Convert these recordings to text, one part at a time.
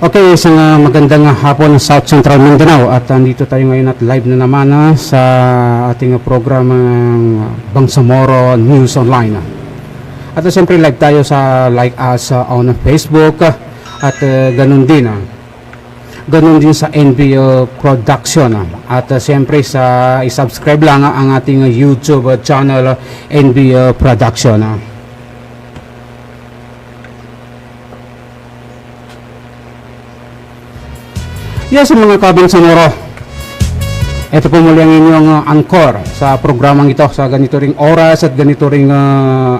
Okay, isang magandang hapon South Central Mindanao at nandito tayo ngayon at live na naman sa ating program Bangsamoro News Online. At siyempre live tayo sa like us on Facebook at ganun din sa NBO Production at siyempre sa i-subscribe lang ang ating YouTube channel NBO Production. Yes, mga kabangsamoro, ito po muli ang inyong anchor sa programang ito sa ganito ring oras at ganito ring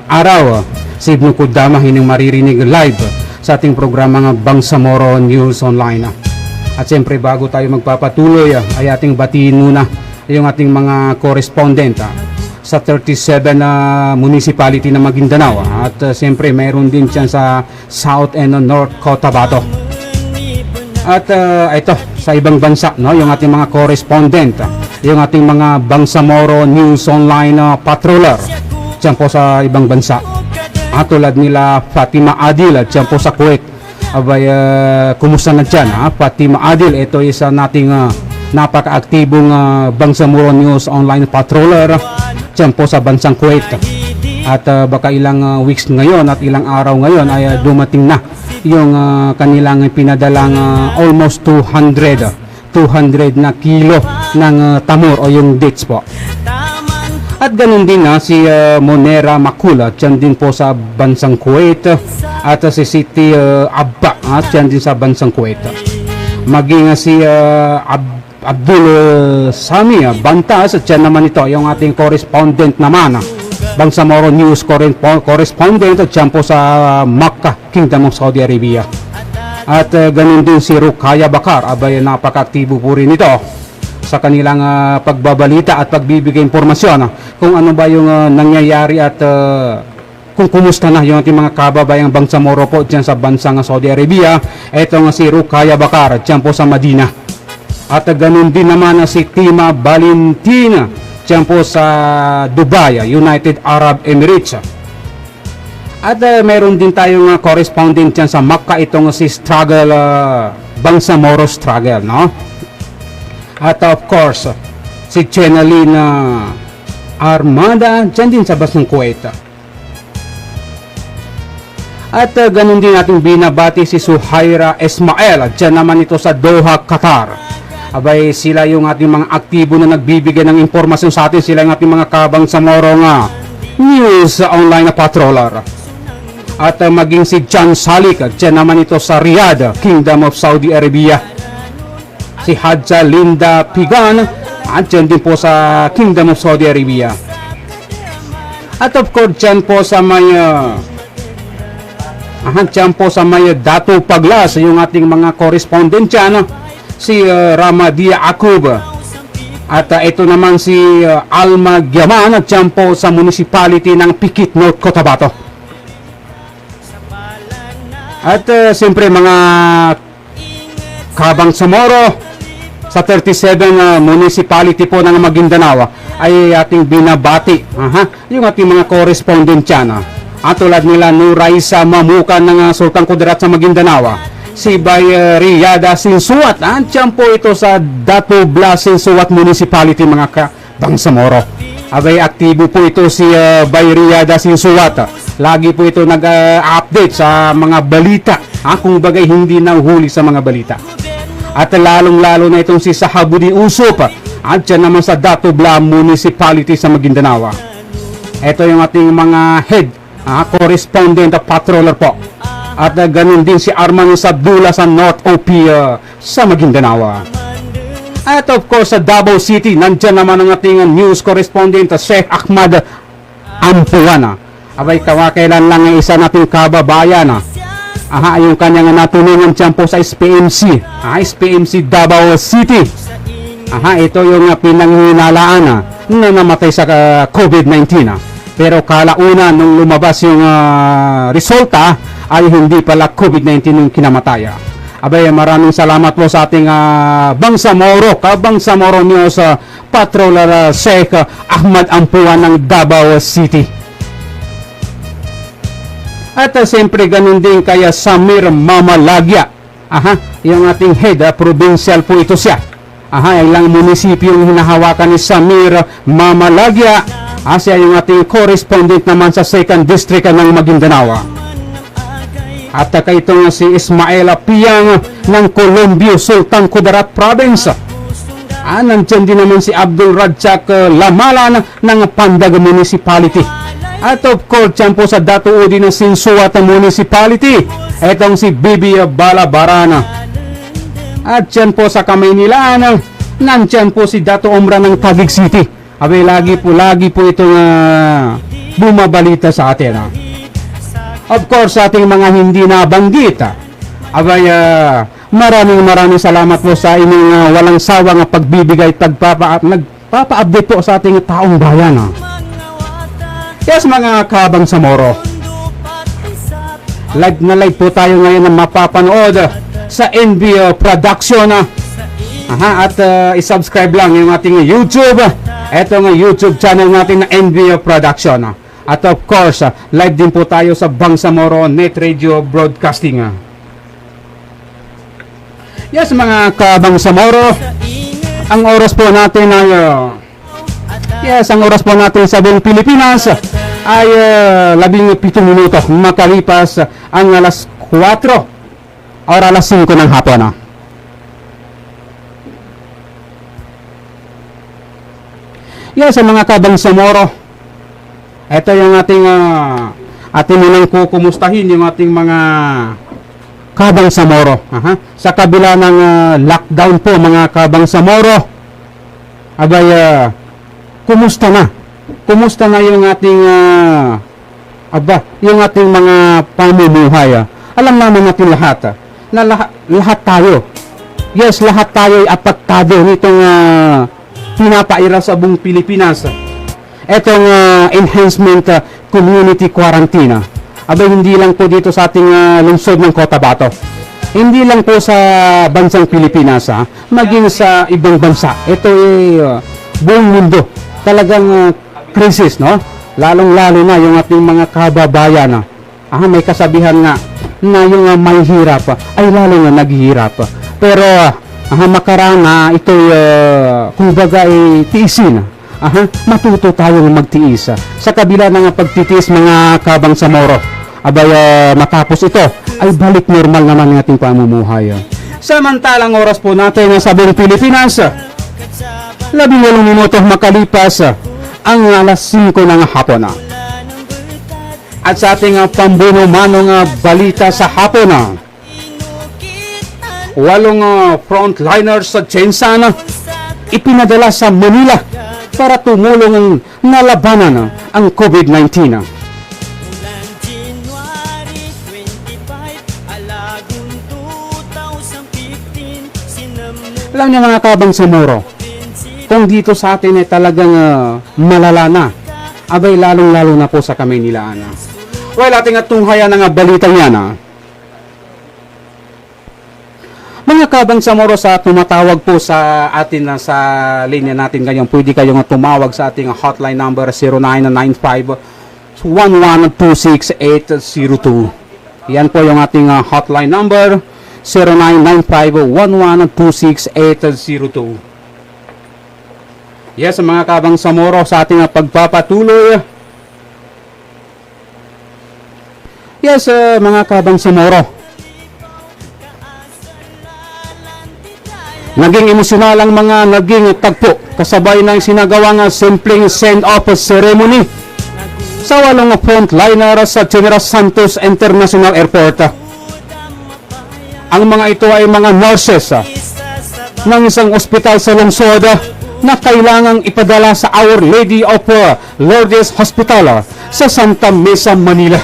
araw. Si Ibnu Kudama hining maririnig live sa ating programang Bangsamoro News Online. At siyempre bago tayo magpapatuloy ay ating batiin muna yung ating mga correspondent sa 37 municipality na Maguindanao at siyempre mayroon din dyan sa South and North Cotabato. At ito sa ibang bansa, no, yung ating mga correspondent, yung ating mga Bangsamoro News Online patroller dyan po sa ibang bansa. Tulad nila Fatima Adil dyan po sa Kuwait. Abay, kumusta na dyan? Fatima Adil, ito isa nating napaka-aktibong Bangsamoro News Online patroller dyan po sa bansang Kuwait. At baka ilang weeks ngayon at ilang araw ngayon ay dumating na yung kanilang pinadalang almost 200 na kilo ng tamor o yung dates po. At ganun din si Monera Makula dyan din po sa bansang Kuwait at si Siti Abba dyan din sa bansang Kuwait. Maging si Abdul Sami Bantas at dyan naman ito yung ating correspondent naman, Bangsamoro News correspondent dyan po sa Makkah, Kingdom of Saudi Arabia. At ganun din si Rukaya Bakar, abay napaka-aktibo po rin ito sa kanilang pagbabalita at pagbibigay impormasyon kung ano ba yung nangyayari at kung kumusta na yung ating mga kababayang Bangsamoro po dyan sa bansang Saudi Arabia. Ito nga si Rukaya Bakar dyan po sa Madina. At ganun din naman si Tima Valentina dyan po sa Dubai, United Arab Emirates. At meron din tayong correspondent dyan sa Makkah, itong si Struggle, Bangsamoro Struggle, no? At of course, si Chenalyn Armada dyan din sa bansang Kuwait. At ganun din natin binabati si Suhaira Ismail dyan naman ito sa Doha, Qatar. Abay, sila yung ating mga aktibo na nagbibigay ng impormasyon sa atin. Sila yung ating mga Kabangsamoro News Online patroller. At maging si John Salik dyan naman ito sa Riyadh, Kingdom of Saudi Arabia. Si Hadja Linda Pigan dyan din po sa Kingdom of Saudi Arabia. At of course dyan po sa may Dato Paglas, yung ating mga correspondent dyan, si Ramadia Akub. At ito naman si Alma Gyaman dyan po sa municipality ng Pikit, North Cotabato. At siyempre mga Kabangsamoro sa 37 municipality po ng Maguindanao ay ating binabati yung ating mga correspondent dyan. At tulad nila Nuraisa Mamukan ng Sultan Kudarat sa Maguindanao, si Bay Riyada Sinsuat dyan po ito sa Dato Blas Sinsuat Municipality, mga Bangsamoro. Abay, aktibo po ito si Bay Riyada Sinsuat. Lagi po ito nag-update sa mga balita, kung bagay hindi nahuhuli sa mga balita. At lalong-lalo na itong si Sahabudi Usop dyan naman sa Dato Blas Municipality sa Maguindanao. Ito yung ating mga head correspondent patroller po. At ganun din si Arman Sabdula sa North OP sa Maguindanao. At of course sa Davao City, nandyan naman ang ating news correspondent Sheikh Ahmad Ampuana. Abay, kailan lang ang isa nating kababayan yung kanyang natulungan dyan po sa SPMC, SPMC Davao City. Ito yung pinanghinalaan na namatay sa COVID-19. Pero kalauna nung lumabas yung resulta ay hindi pala COVID-19 yung kinamatay. Abay, maraming salamat po sa ating Bangsamoro News patroller Sheikh Ahmad Ampuan ng Davao City. At siyempre ganun din kaya Samir Mamalagya yung ating head, provincial po ito siya. Ilang munisipyo yung hinahawakan ni Samir Mamalagya. Siya yung ating correspondent naman sa 2nd District ng Maguindanao. At kay itong si Ismael Piang ng Colombio, Sultan Kudarat Province. Nandiyan din naman si Abdul Rajak Lamalan ng Pandag Municipality. At of course, yan po sa Datuudi ng Sinsuat Municipality, itong si Bibi Balabarana. At yan po sa Kamaynilaan, nandiyan po si Dato Omra ng Taguig City. Lagi po itong bumabalita sa atin. Of course, sa ating mga hindi nabanggit, maraming salamat po sa inyong walang sawang pagbibigay, nagpapa-update po sa ating taong bayan. Yes, mga kabang Samoro, live na live po tayo ngayon na mapapanood sa NB Production. At isubscribe lang yung ating YouTube. Itong YouTube channel natin na NB Production. At of course, live din po tayo sa Bangsamoro Net Radio Broadcasting. Yes, mga kabangsamoro, ang oras po natin ay ang oras po natin sa buong Pilipinas ay 17 minuto makalipas ang alas 4 or alas 5 ng hapon. Yes, mga kabangsamoro, ito yung ating munang kukumustahin yung ating mga kabangsamoro. Sa kabila ng lockdown po, mga kabangsamoro, kumusta na? Kumusta na yung ating yung ating mga pamumuhay? Alam naman natin lahat na lahat tayo. Yes, lahat tayo ay apektado nitong pinapaira sa buong Pilipinas. Etong enhancement community quarantine. Hindi lang po dito sa ating lungsod ng Cotabato. Hindi lang po sa bansang Pilipinas, maging sa ibang bansa. Ito ay buong mundo. Talagang krisis, no? Lalong-lalo na yung ating mga kababayan. May kasabihan nga na yung may hirap ay lalo na naghihirap. Pero makarana ito kumbaga ay tiisin. Matuto tayong magtiis sa kabila ng pagtitiis, mga kabangsamoro. Matapos ito ay balik normal naman ng ating pamumuhay. Samantalang oras po natin sa buong Pilipinas, 18 minuto makalipas ang alas 5 ng hapon. At sa ating pambuno-manong balita sa hapon, 8 frontliners sa Jensan ipinadala sa Manila para tumulong na labanan ang COVID-19. Alam niyo, mga kabangsamoro, kung dito sa atin ay talagang malala na, lalong-lalo na po sa Kamaynilaan. Ating tunghayan ng balitang yan. Mga kabangsamoro, sa tumatawag po sa atin sa linya natin ngayon, pwede kayong tumawag sa ating hotline number 0995-1126802. Yan po yung ating hotline number, 0995-1126802. Yes, mga kabangsamoro, sa ating pagpapatuloy. Yes, mga kabangsamoro, naging emosyonal ang mga naging tagpo kasabay ng sinagawang simpleng send-off ceremony sa 8 frontliner sa General Santos International Airport. Ang mga ito ay mga nurses ng isang ospital sa lungsod na kailangang ipadala sa Our Lady of Lourdes Hospital sa Santa Mesa, Manila.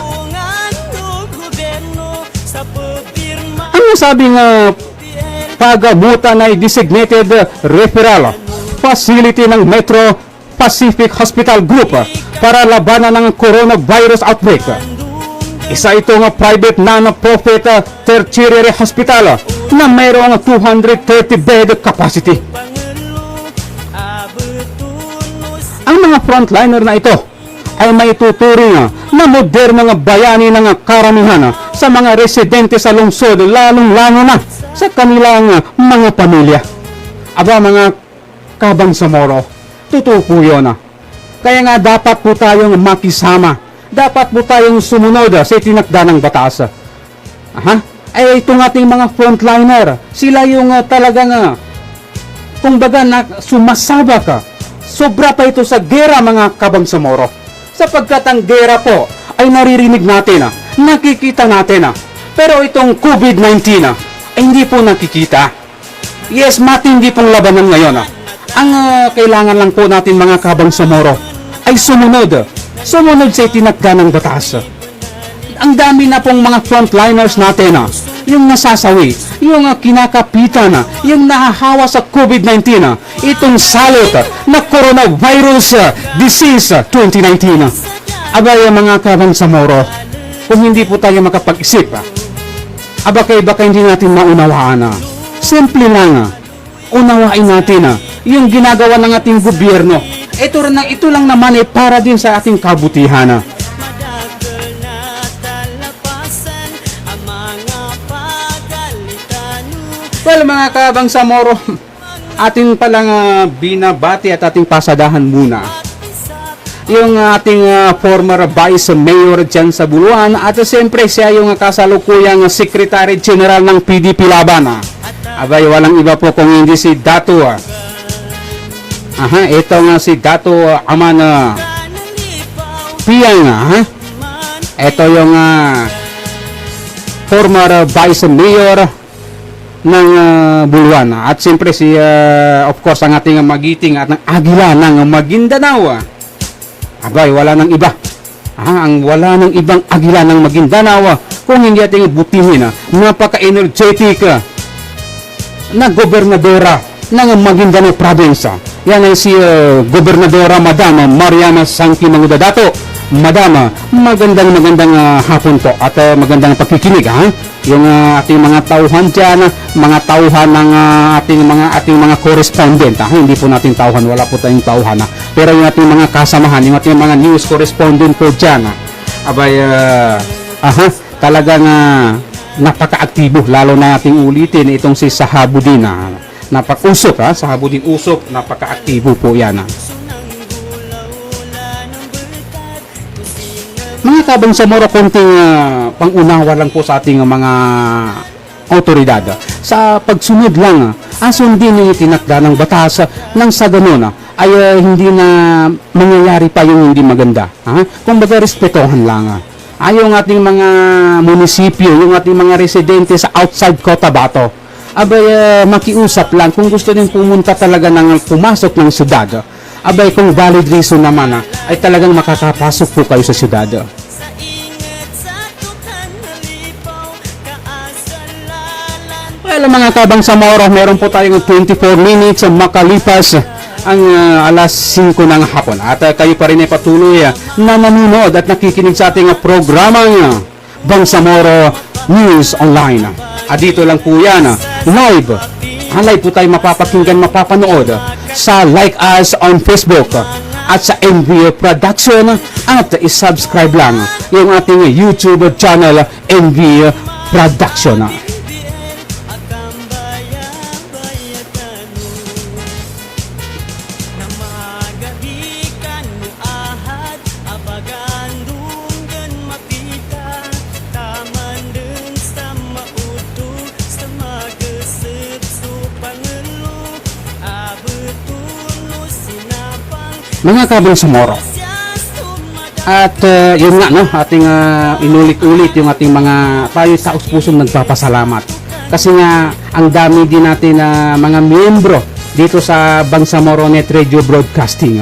Ang nasabing pagamutan ay designated referral facility ng Metro Pacific Hospital Group para labanan ng coronavirus outbreak. Isa itong private non-profit tertiary hospital na mayroong 230 bed capacity. Ang mga frontliner na ito ay may tuturing na modernong bayani ng karamihan sa mga residente sa lungsod, lalong-lalo na sa kanilang mga pamilya. Aba mga kabangsamoro, totoo po yun. Kaya nga dapat po tayong makisama. Dapat po tayong sumunod sa itinakda ng batas. Ay itong ating mga frontliner, sila yung talagang kumbaga sumasabak. Sobra pa ito sa gera mga kabangsamoro. Sapagkat ang gera po ay naririnig natin, nakikita natin. Pero itong COVID-19 ay hindi po nakikita. Yes, matindi pong labanan ngayon. Ang kailangan lang po natin mga kabangsamoro ay sumunod sa itinakda ng batas. Ang dami na pong mga frontliners natin, yung nasasawi, yung kinakapitan, yung nahahawa sa COVID-19, itong salot na coronavirus disease 2019. Abay mga kabangsamoro, kung hindi po tayo makapag-isip, baka hindi natin maunawaan. Simple lang, unawain natin yung ginagawa ng ating gobyerno. Ito lang naman ay para din sa ating kabutihan. Well, mga kabangsamoro, ating palang binabati at ating pasadahan muna yung ating former Vice Mayor dyan sa Buluan at siyempre siya yung kasalukuyang Secretary General ng PDP Laban. Abay, walang iba po kung hindi si Dato. Ito nga si Dato Aman Piang. Ito yung former Vice Mayor ng Buluan. At siyempre si of course ang ating magiting at ng Agila ng Maguindanao. Abay, wala nang iba. Wala nang ibang Agila ng Maguindanao kung hindi ating butihin. Napaka-energetic na gobernadora ng Maguindanao Province. Yan ay si Gobernadora Madam Mariana Sangki Mangudadato. Madam, magandang hapon po at magandang pagkikinig yung ating mga tauhan dyan, mga tauhan ng ating mga correspondent. Hindi po natin tauhan, wala po tayong tauhan. Pero yung ating mga kasamahan, yung ating mga news correspondent po dyan, abay, talagang napaka-aktibo, lalo na ating ulitin itong si Sahabudin. Napaka-usok, Sahabudin Usok, napaka-aktibo po yan. Mga kabangsamoro, konting pangunawa lang po sa ating mga otoridad. Sa pagsunod lang, sundin yung itinakda ng batas nang sa ganun ay hindi na mangyayari pa yung hindi maganda. Kung baga respetohan lang. Yung ating mga munisipyo, yung ating mga residente sa outside Cotabato, abay makiusap lang kung gusto din pumunta talaga ng pumasok ng syudad. Abay, kung valid reason naman, ay talagang makakapasok po kayo sa syudad. Well, mga kabangsamoro, meron po tayong 24 minutes makalipas ang alas 5 ng hapon. At kayo pa rin ay patuloy na nanonood at nakikinig sa ating programang Bangsamoro News Online. At dito lang po yan, live. Live po tayo mapapakinggan, mapapanood sa Like Us on Facebook at sa MV Production at i-subscribe lang yung ating YouTube channel MV Production. Mga kabangsamoro, at yun nga ating inulit-ulit yung ating mga tayo sa pusong nagpapasalamat kasi nga ang dami din natin mga miyembro dito sa Bangsamoro Net Radio Broadcasting.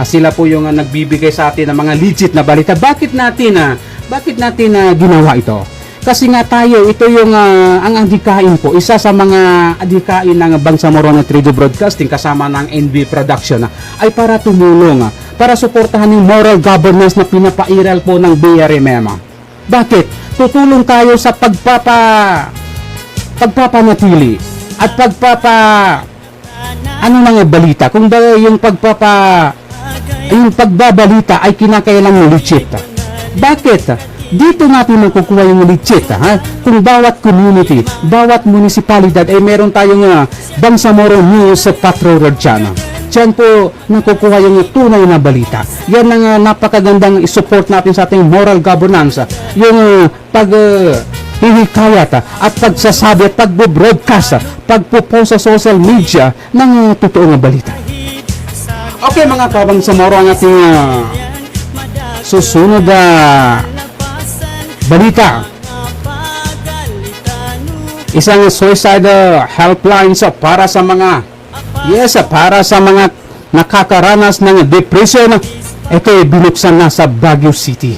Sila po yung nagbibigay sa atin ng mga legit na balita. Bakit natin ginawa ito? Kasi nga tayo, ito yung ang adhikain po, isa sa mga adhikain ng Bangsamoro Net Radio Broadcasting kasama ng NB Production ay para tumulong, para suportahan yung moral governance na pinapairal po ng BRMM. Bakit? Tutulong tayo sa pagpapanatili at balita. Kung yung pagbabalita ay kinakailangang legit. Bakit? dito natin makukuha yung legit, kung bawat community, bawat munisipalidad ay meron tayong Bangsamoro News Patrol dyan. Diyan po nakukuha yung tunay na balita. Yan ang napakagandang isupport natin sa ating moral governance. Yung hihikayat at pagsasabi at pagbo-broadcast, pagpo-post sa social media ng totoong balita. Okay mga Kabangsamoro, ang ating susunod balita. Isang suicide helpline para sa mga para sa mga nakakaranas ng depression. Ito ay binuksan na sa Baguio City.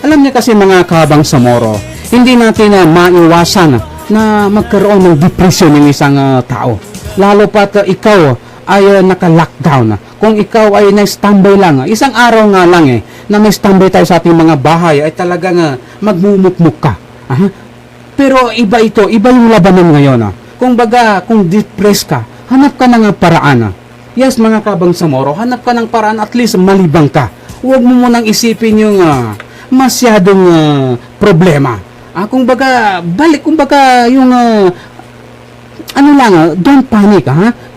Alam niyo kasi mga Kabangsamoro, hindi natin maiwasan na magkaroon ng depression ng isang tao. Lalo pat ikaw ay naka-lockdown. Kung ikaw ay na-standby lang, isang araw nga lang na may standby tayo sa ating mga bahay, ay talagang magmumukmuk ka. Pero iba iba yung labanan ngayon. Kung baga, kung depressed ka, hanap ka ng paraan. Yes, mga Kabangsamoro, hanap ka ng paraan, at least malibang ka. Huwag mo munang isipin yung masyadong problema. Kung baga, yung don't panic,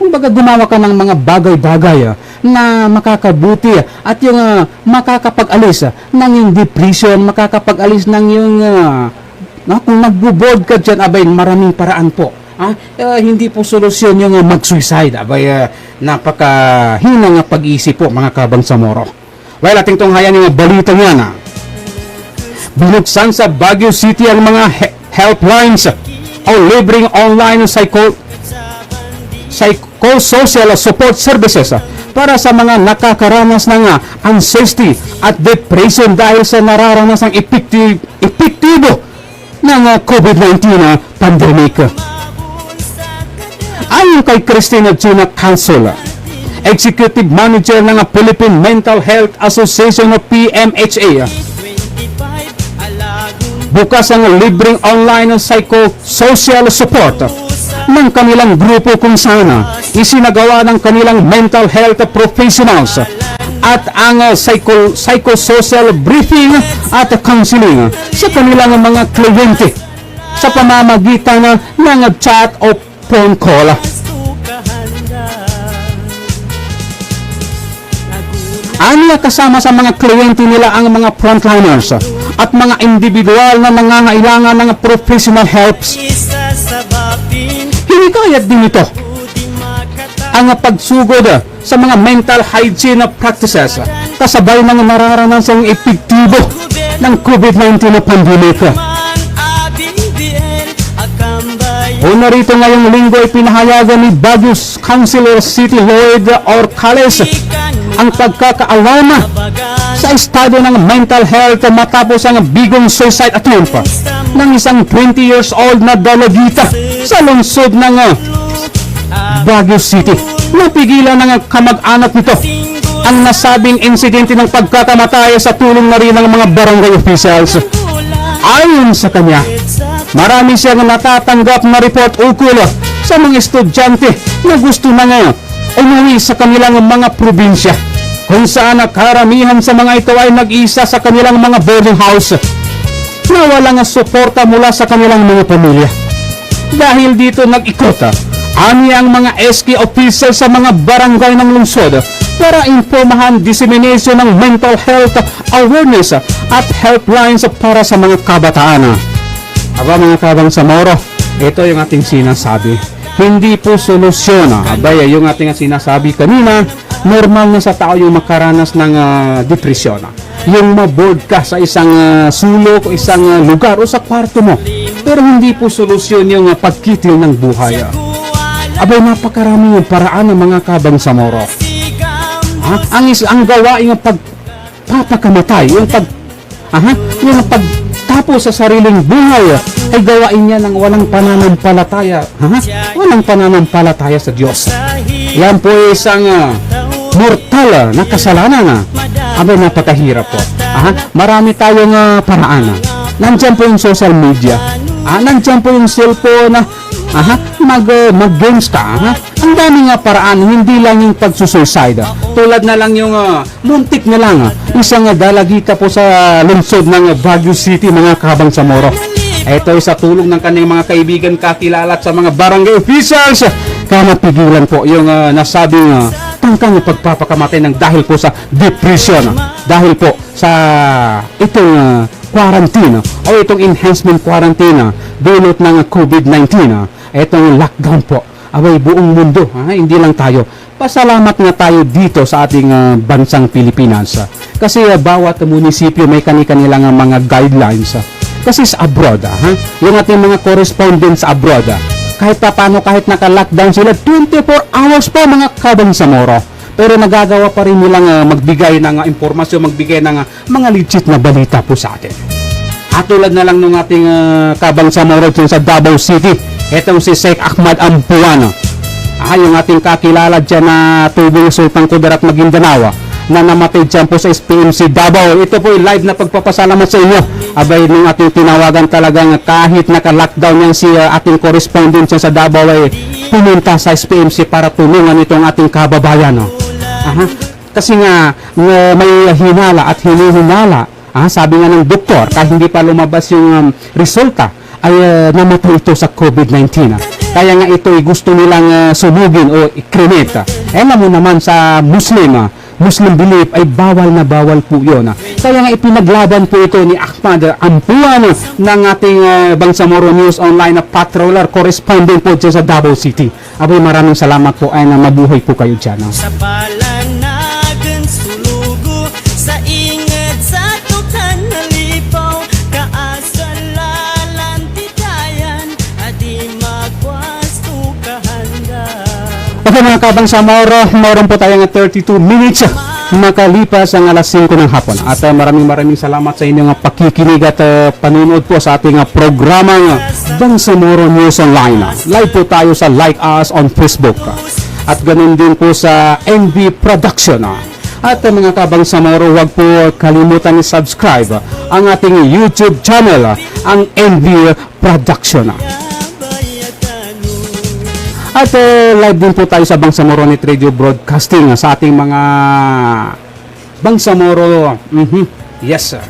Kung baga, gumawa ka ng mga bagay-bagay na makakabuti at yung makakapag-alis ng yung depression, makakapag-alis ng yung kung nagbo-board ka dyan, abay, maraming paraan po. Hindi po solusyon yung mag-suicide. Abay, napakahina nga pag-iisip po, mga Kabangsamoro. Well, ating tunghayan yung balita niyan. Binuksan sa Baguio City ang mga helplines o libreng online psychosocial support services para sa mga nakakaranas ng anxiety at depression dahil sa nararanasang epektibo ng COVID-19 pandemic. Ayon kay Christina Gina Cancel, Executive Manager ng Philippine Mental Health Association o PMHA, bukas ang libreng online psychosocial support ng kanilang grupo kung saan isinagawa ng kanilang mental health professionals at ang psychosocial briefing at counseling sa kanilang mga kliyente sa pamamagitan ng chat o phone call. Aniya kasama sa mga kliyente nila ang mga frontliners at mga individual na nangangailangan ng professional helps. Hinikayat din ito ang pagsugod sa mga mental hygiene practices kasabay ng nararanasang epektibo ng COVID-19 pandemic. Narito ngayong linggo ay pinahayagan ni Baguio Councilor City Lloyd Orcales ang pagkakaalama sa estado ng mental health matapos ang bigong suicide attempt ng isang 20 years old na dalagita sa lungsod ng Baguio City. Napigilan ng kamag-anak nito ang nasabing insidente ng pagkakamatay sa tulong na rin ng mga barangay officials. Ayon sa kanya, marami siyang natatanggap na report ukol sa mga estudyante na gusto na umuwi sa kanilang mga probinsya, kung saan karamihan sa mga ito ay nag-isa sa kanilang mga boarding house na walang suporta mula sa kanilang mga pamilya. Dahil dito nag-ikot ang mga SK officials sa mga barangay ng lungsod para informahan dissemination ng mental health awareness at helplines para sa mga kabataan. Aba mga Kabangsamoro, ito yung ating sinasabi. Hindi po solusyon. Abay, yung ating sinasabi kanina, normal na sa tao yung makaranas ng depresyon. Yung maboard ka sa isang sulok, isang lugar o sa kwarto mo. Pero hindi po solusyon yung pagkitil ng buhay. Abay, napakarami yung paraan ng mga Kabangsamoro. Ang gawa yung pagpapakamatay, yung pagtapos sa sariling buhay ay gawain niya ng walang pananampalataya. Walang pananampalataya sa Diyos. Yan po isang mortal na kasalanan. Abay, napakahirap po. Marami tayong paraan. Nandiyan po yung social media. Nandiyan po yung cellphone. Mag-games ka. Ang dami nga paraan, hindi lang yung pagsusuicide. Tulad na lang yung muntik na lang, isang dalagita po sa lungsod ng Baguio City, mga kabangsamoro. Ito ay sa tulong ng kanyang mga kaibigan, kakilala at sa mga barangay officials, kaya napigilan po yung nasabing tangkang pagpapakamatay ng dahil po sa depression, dahil po sa itong quarantine o itong enhancement quarantine dulot ng COVID-19, itong lockdown po. Abay, buong mundo, hindi lang tayo. Pasalamat nga tayo dito sa ating bansang Pilipinas. Kasi bawat munisipyo may kani-kanilang mga guidelines. Kasi sa abroad, yung ating mga correspondents sa abroad, kahit pa paano, kahit naka-lockdown sila, 24 hours pa mga kabangsamoro. Pero nagagawa pa rin nilang magbigay ng impormasyon, magbigay ng mga legit na balita po sa atin. At tulad na lang ng ating kabangsamoro sa Davao City, etong si Sheikh Ahmad Ampuano, yung ating kakilala dyan na tubong Sultan Kudarat Maguindanao, na namatay dyan po sa SPMC Davao. Ito po yung live na pagpapasalamat sa inyo. Abay, nung ating tinawagan talagang kahit naka-lockdown yan si ating correspondent dyan sa Davao ay pumunta sa SPMC para tulungan itong ating kababayan. Kasi nga may hinala at hinihinala. Sabi nga ng doktor, kahit hindi pa lumabas yung resulta, ay namatay ito sa COVID-19. Kaya nga ito ay gusto nilang sunugin o i-cremate. Alam mo naman sa Muslim belief ay bawal na bawal po yun. Kaya nga ipinaglaban po ito ni Ahmad Ampuano ng ating Bangsamoro News Online na patroller correspondent po dyan sa Davao City. Abay, maraming salamat po ay na mabuhay po kayo dyan. Sa palanagan sulugo, sa inged sa tukan nalipaw, kaasalalan titayan, adi magwasto kahanda. Okay mga kabangsamoro, mayroon po tayong 32 minutes makalipas ang alas 5 ng hapon. At maraming salamat sa inyong pakikinig at panunood po sa ating programang Bangsamoro News Online. Live po tayo sa Like Us on Facebook. At ganun din po sa NB Production. At mga kabangsamoro, huwag po kalimutan i-subscribe ang ating YouTube channel, ang NB Production. At live din po tayo sa Bangsamoro Net Radio Broadcasting sa ating mga Bangsamoro. Yes sir.